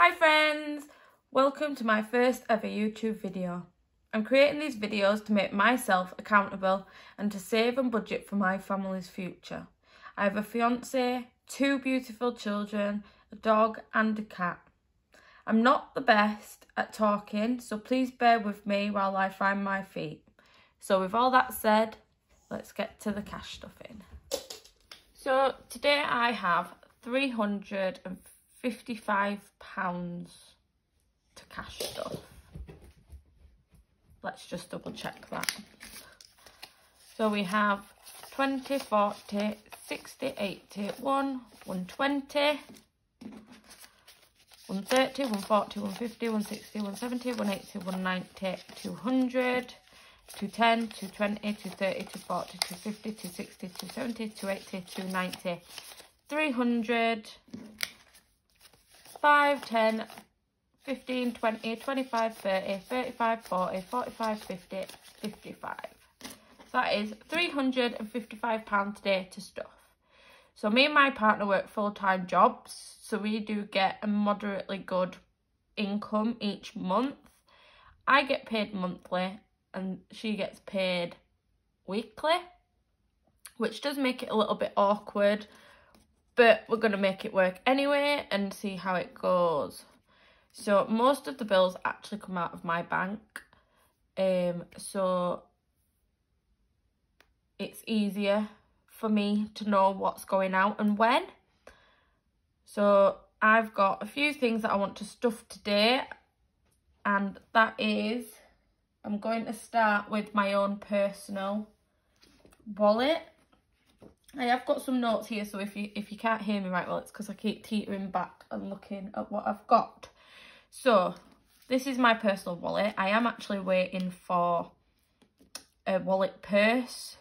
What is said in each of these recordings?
Hi friends! Welcome to my first ever YouTube video. I'm creating these videos to make myself accountable and to save and budget for my family's future. I have a fiance, 2 beautiful children, a dog and a cat. I'm not the best at talking, so please bear with me while I find my feet. So with all that said, let's get to the cash stuffing. So today I have £355 to cash stuff. Let's just double check that. So we have 20, 40, 60, 80, 120, 130, 140, 150, 160, 170, 180, 190, 200, 210, 220, 230, 240, 250, 260, 270, 280, 290, 300, 5, 10, 15, 20, 25, 30, 35, 40, 45, 50, 55. So that is £355 today to stuff. So me and my partner work full-time jobs, so we do get a moderately good income each month. I get paid monthly and she gets paid weekly, which does make it a little bit awkward, but we're going to make it work anyway and see how it goes. So most of the bills actually come out of my bank, so it's easier for me to know what's going out and when. So I've got a few things that I want to stuff today, and that is, I'm going to start with my own personal wallet. I have got some notes here, so if you can't hear me right well, it's because I keep teetering back and looking at what I've got. So this is my personal wallet. I am actually waiting for a wallet purse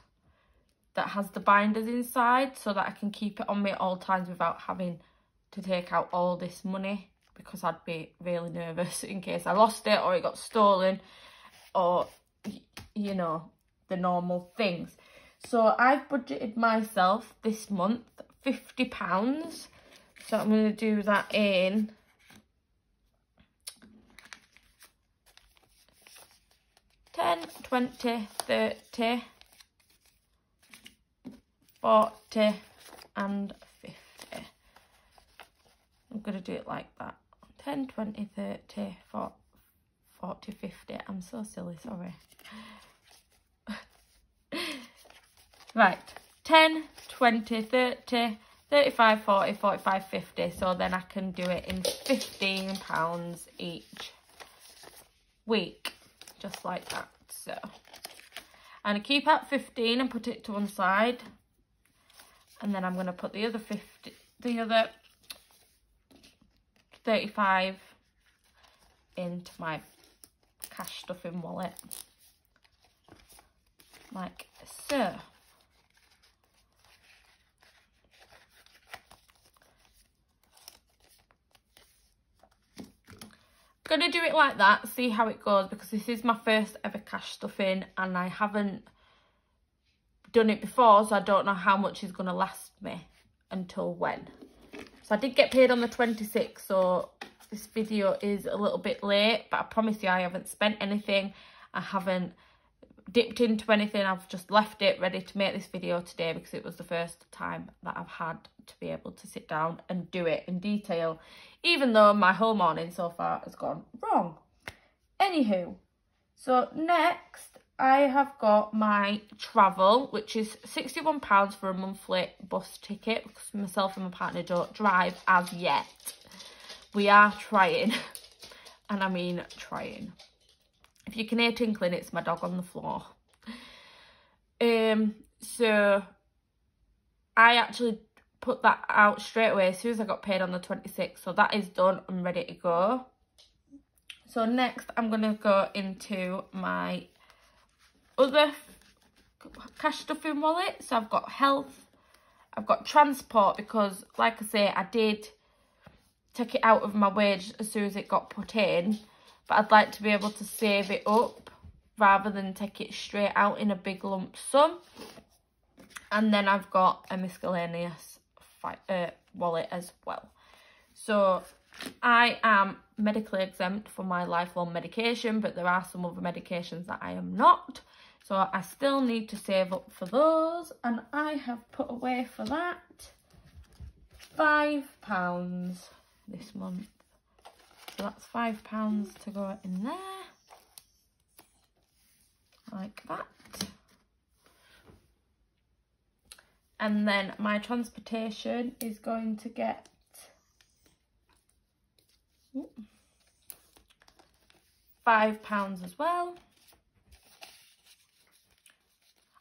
that has the binders inside so that I can keep it on me at all times without having to take out all this money, because I'd be really nervous in case I lost it or it got stolen or, you know, the normal things. So I've budgeted myself this month £50. So I'm going to do that in 10, 20, 30, 40 and 50. I'm going to do it like that. 10, 20, 30, 40, 50. I'm so silly, sorry. Right, 10, 20, 30, 35, 40, 45, 50. So then I can do it in £15 each week. Just like that. So I'm going to keep at 15 and put it to one side, and then I'm going to put the other 35 into my cash stuffing wallet, like so. Gonna do it like that, see how it goes, because this is my first ever cash stuffing and I haven't done it before, so I don't know how much is gonna last me until when. So I did get paid on the 26th, so this video is a little bit late, but I promise you I haven't spent anything. I haven't dipped into anything. I've just left it ready to make this video today because it was the first time that I've had to be able to sit down and do it in detail, even though my whole morning so far has gone wrong. Anywho, so next I have got my travel, which is £61 for a monthly bus ticket, because myself and my partner don't drive as yet. We are trying, and I mean trying. If you can hear tinkling, it's my dog on the floor. So I actually put that out straight away as soon as I got paid on the 26th. So that is done. I'm ready to go. So next I'm going to go into my other cash stuffing wallet. So I've got health. I've got transport, because like I say, I did take it out of my wage as soon as it got put in. But I'd like to be able to save it up rather than take it straight out in a big lump sum. And then I've got a miscellaneous wallet as well. So I am medically exempt from my lifelong medication, but there are some other medications that I am not. So I still need to save up for those, and I have put away for that £5 this month. So that's £5 to go in there, like that. And then my transportation is going to get £5 as well.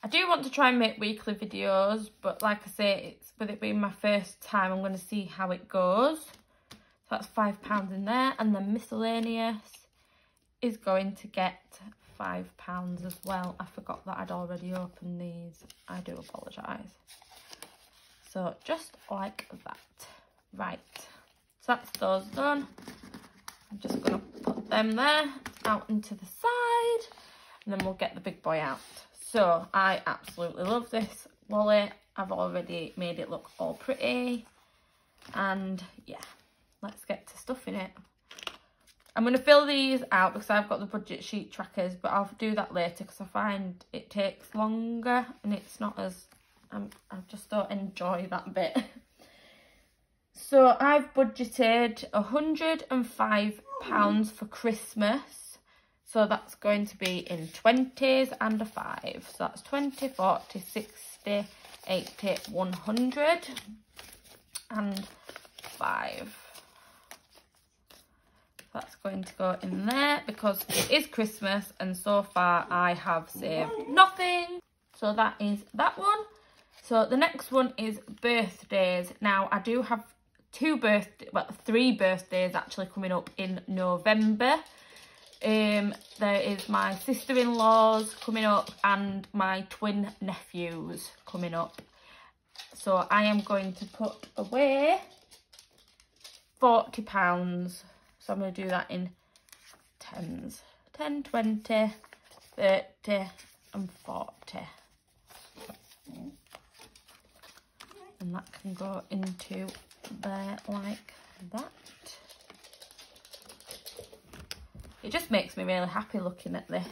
I do want to try and make weekly videos, but like I say, it's with it being my first time, I'm going to see how it goes. So that's £5 in there, and then miscellaneous is going to get £5 as well. I forgot that I'd already opened these. I do apologise. So just like that. Right. So that's those done. I'm just going to put them there out into the side, and then we'll get the big boy out. So I absolutely love this wallet. I've already made it look all pretty, and yeah, let's get to stuffing it. I'm going to fill these out because I've got the budget sheet trackers, but I'll do that later because I find it takes longer and it's not as, I just don't enjoy that bit. So I've budgeted £105 for Christmas. So that's going to be in 20s and a 5. So that's 20, 40, 60, 80, 100 and 5. That's going to go in there because it is Christmas and so far I have saved nothing. So that is that one. So the next one is birthdays. Now I do have 3 birthdays actually coming up in November. There is my sister-in-law's coming up and my twin nephews coming up. So I am going to put away £40. So I'm going to do that in 10s. 10, 20, 30 and 40. And that can go into there like that. It just makes me really happy looking at this.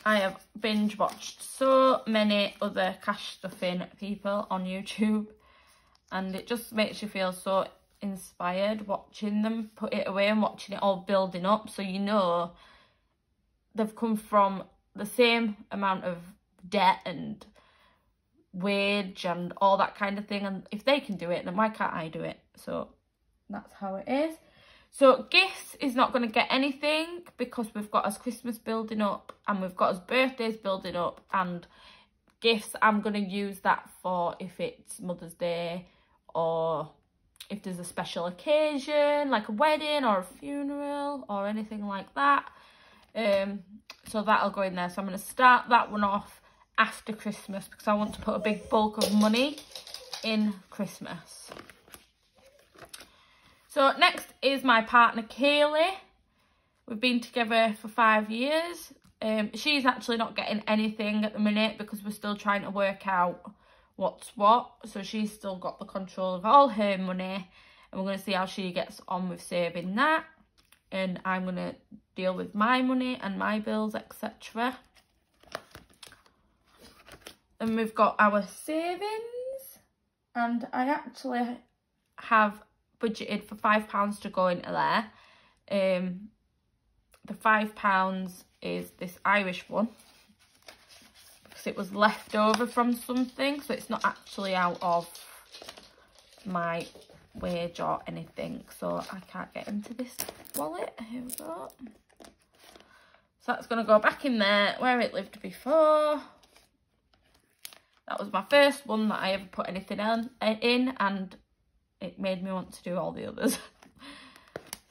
I have binge watched so many other cash stuffing people on YouTube, and it just makes you feel so inspired watching them put it away and watching it all building up. So you know they've come from the same amount of debt and wage and all that kind of thing, and if they can do it, then why can't I do it? So that's how it is. So gifts is not going to get anything because we've got us Christmas building up and we've got us birthdays building up, and gifts I'm going to use that for if it's Mother's Day or if there's a special occasion like a wedding or a funeral or anything like that. So that'll go in there. So I'm going to start that one off after Christmas because I want to put a big bulk of money in Christmas. So next is my partner Kaylee. We've been together for 5 years. She's actually not getting anything at the minute because we're still trying to work out what's what. So she's still got the control of all her money, and we're going to see how she gets on with saving that. And I'm going to deal with my money and my bills, etc. And we've got our savings, and I actually have budgeted for £5 to go into there. The £5 is this Irish one because it was left over from something, so it's not actually out of my wage or anything, so I can't get into this wallet. Here we go. So that's going to go back in there where it lived before. That was my first one that I ever put anything in, and it made me want to do all the others.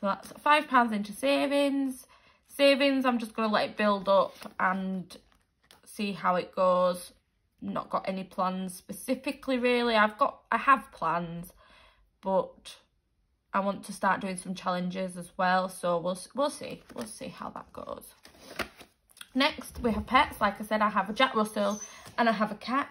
So that's £5 into savings. Savings, I'm just going to let it build up and see how it goes. Not got any plans specifically really. I have plans, but I want to start doing some challenges as well. So we'll see how that goes. Next, we have pets. Like I said, I have a Jack Russell and I have a cat.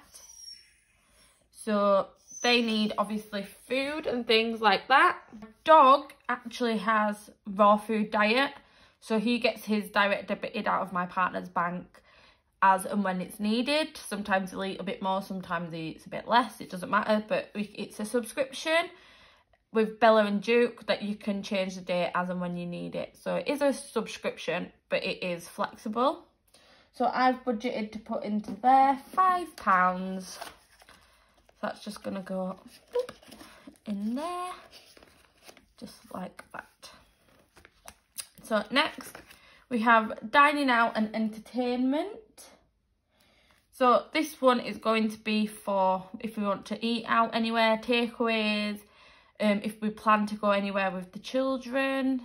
So they need obviously food and things like that. My dog actually has raw food diet, so he gets his direct debited out of my partner's bank as and when it's needed. Sometimes he'll eat a bit more, sometimes he eats a bit less, it doesn't matter, but it's a subscription with Bella and Duke that you can change the date as and when you need it. So it is a subscription, but it is flexible. So I've budgeted to put into there £5. So that's just gonna go in there, just like that. So next we have dining out and entertainment. So this one is going to be for if we want to eat out anywhere, takeaways, if we plan to go anywhere with the children,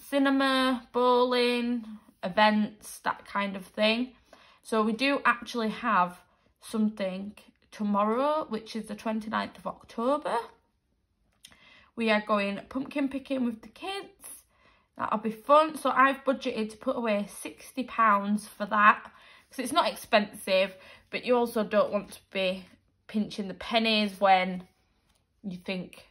cinema, bowling, events, that kind of thing. So we do actually have something tomorrow, which is the 29th of October. We are going pumpkin picking with the kids. That'll be fun. So I've budgeted to put away £60 for that, because it's not expensive, but you also don't want to be pinching the pennies when you think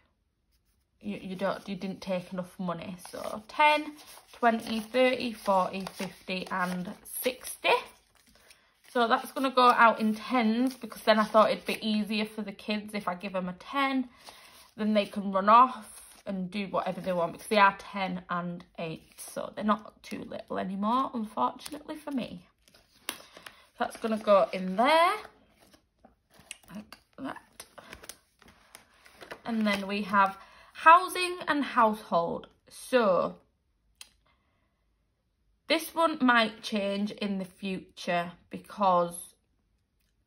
you didn't take enough money. So 10, 20, 30, 40, 50 and 60. So that's going to go out in tens, because then I thought it'd be easier for the kids if I give them a 10, then they can run off and do whatever they want, because they are 10 and 8, so they're not too little anymore, unfortunately for me. So that's going to go in there like that. And then we have housing and household. So this one might change in the future, because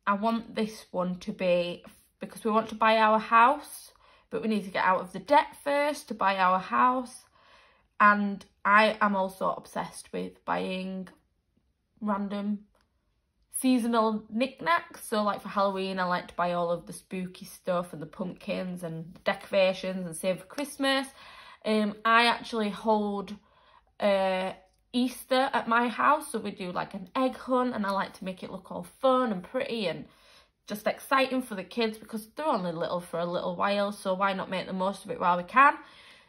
I want this one to be, because we want to buy our house, but we need to get out of the debt first to buy our house. And I am also obsessed with buying random seasonal knickknacks. So like for Halloween, I like to buy all of the spooky stuff and the pumpkins and decorations and save for Christmas. I actually hold Easter at my house, so we do like an egg hunt, and I like to make it look all fun and pretty and just exciting for the kids, because they're only little for a little while, so why not make the most of it while we can.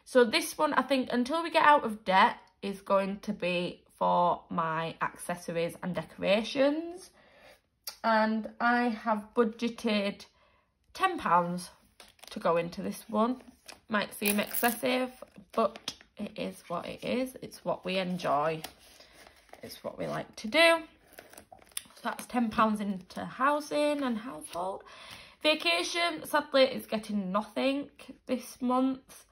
So this one, I think, until we get out of debt, is going to be for my accessories and decorations. And I have budgeted £10 to go into this one. Might seem excessive, but it is what it is. It's what we enjoy. It's what we like to do. So that's £10 into housing and household. Vacation, sadly, is getting nothing this month.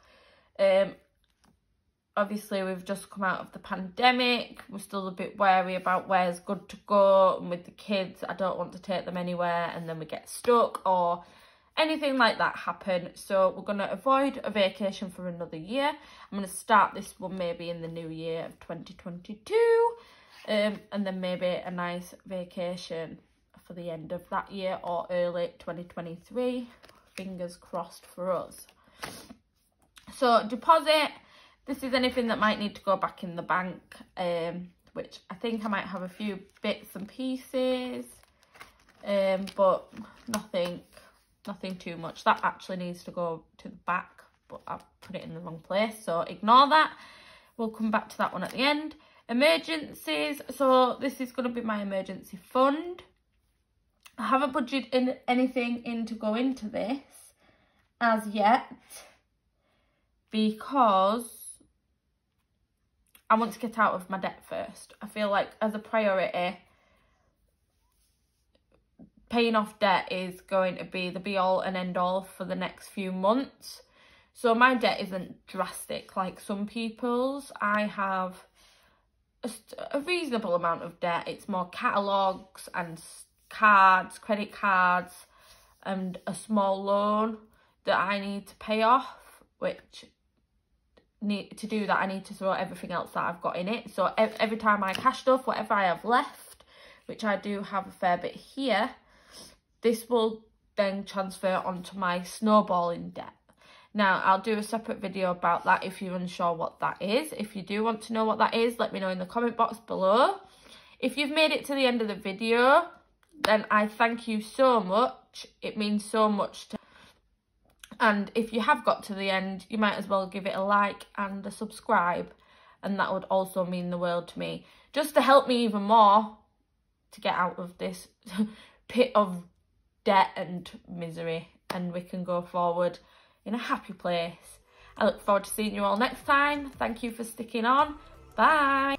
Obviously, we've just come out of the pandemic. We're still a bit wary about where's good to go. And with the kids, I don't want to take them anywhere and then we get stuck or anything like that happen. So we're going to avoid a vacation for another year. I'm going to start this one maybe in the new year of 2022. And then maybe a nice vacation for the end of that year or early 2023. Fingers crossed for us. So deposit. This is anything that might need to go back in the bank, which I think I might have a few bits and pieces, but nothing too much. That actually needs to go to the back, but I've put it in the wrong place, so ignore that. We'll come back to that one at the end. Emergencies. So this is going to be my emergency fund. I haven't budgeted anything in to go into this as yet, because I want to get out of my debt first. I feel like as a priority, paying off debt is going to be the be all and end all for the next few months. So my debt isn't drastic like some people's. I have a reasonable amount of debt. It's more catalogues and cards, credit cards, and a small loan that I need to pay off, which to do that I need to throw everything else that I've got in it. So every time I cash stuff, whatever I have left, which I do have a fair bit here, this will then transfer onto my snowballing debt. Now I'll do a separate video about that if you're unsure what that is. If you do want to know what that is, let me know in the comment box below. If you've made it to the end of the video, then I thank you so much. It means so much And if you have got to the end, you might as well give it a like and a subscribe. And that would also mean the world to me. Just to help me even more to get out of this pit of debt and misery. And we can go forward in a happy place. I look forward to seeing you all next time. Thank you for sticking on. Bye.